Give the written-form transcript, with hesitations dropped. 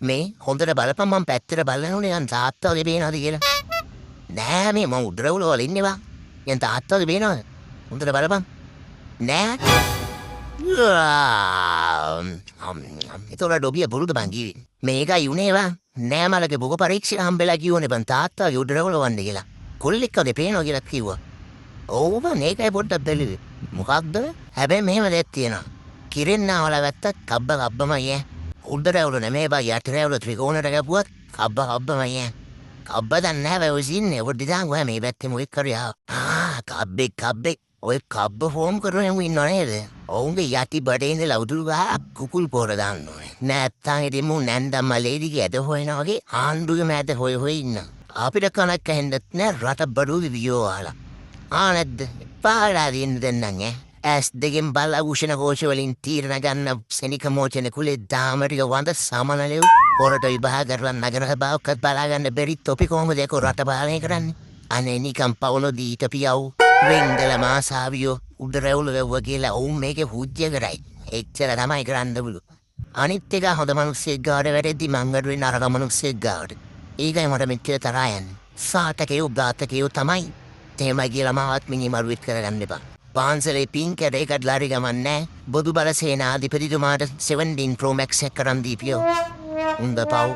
මේ හොඳට බලපන් මම පැත්තට බලනෝනේ යන් තාත්තගේ පේනවද කියලා. නෑ මේ මම උඩරවුල වල ඉන්නවා. යන් තාත්තගේ පේනවද? හොඳට බලපන්. නෑ. ඒතොර ඩොබිය බුරුද බං කිව්වේ. මේකයි උනේවා. නෑ මලගේ බොක පරීක්ෂණ හම්බෙලා කිව්වනේ බං තාත්තා උඩරවුල වන්නේ කියලා. කොල්ලෙක්වද පේනවා කියලා කිව්වා. ඔව් බං ඒකයි පොඩ්ඩක් බැලුවේ. මොකක්ද? හැබැයි මෙහෙම දෙයක් තියෙනවා. කිරෙන්නාවල වැත්තත් කබ්බ කබ්බමයි ඈ. උඩරවුල නෙමෙයි බං යටිරවුල ත්‍රිකෝණයට ගැපුවත් කබ්බ කබ්බමයි ඈ. කබ්බ දන්නේ නැහැ ඔය ඉන්නේ. ඔය දිදාන් ඔය මේ පැත්තේ මොකක් කරේ කබ්බේ ඔය කබ්බ ෆෝම් කරගෙන ඉන්නව නේද? ඔවුන්ගේ යටි බඩේ ඉඳලා උදුරු ගහ කුකුල් පොර දාන්න ඕනේ. නැත්තම් ඉතින් මු නැන්දා මලේදිගේ ඇද හොයනා වගේ ආණ්ඩුවේ මැද හොය ඉන්න. අපිට කනක් ඇහෙන්නත් නෑ රට බඩු වියෝ ආලා. නැද්ද? පාලා දින්න දෙන්නම් ඈ. ඇස් දෙකෙන් බල උෂණ කෝෂ වලින් තීරණ ගන්න සෙනික මෝචන කුලේ දාමරික වඳ සමනලෙව් පොරට විභාග කරලා නගර සභාවකත් බලා ගන්න බැරි තොපි කොහොමද ඒක රට පාලනය කරන්නේ? අනේ නිකම් පවුල දීට පියව් වෙන්දල මාසාවියෝ උඩරවුල වෙව්ව කියලා ඔවුන් මේකේ හුජ්‍ය කරයි. එච්චර තමයි කරන්න බුළු. අනිත් එක හොඳ මිනිස්සෙක් ගාවට වැටෙද්දි මං අඩුවේ නරක මිනිස්සෙක් ගාවට. ඒකයි මට මෙච්චර තරහා යන්නේ. සාතකේ උග්ගාතකේ තමයි. තේමයි කියලා මාවත් මිනිමරුවෙත් කරගන්න එපා. පාන්සලේ පින් කැඩේකට ලාරි ගමන් නෑ. බොදු බල සේනාධිපතිතුමාට 17 Pro Max එක කරන් දීපියෝ. උන්ද පව්.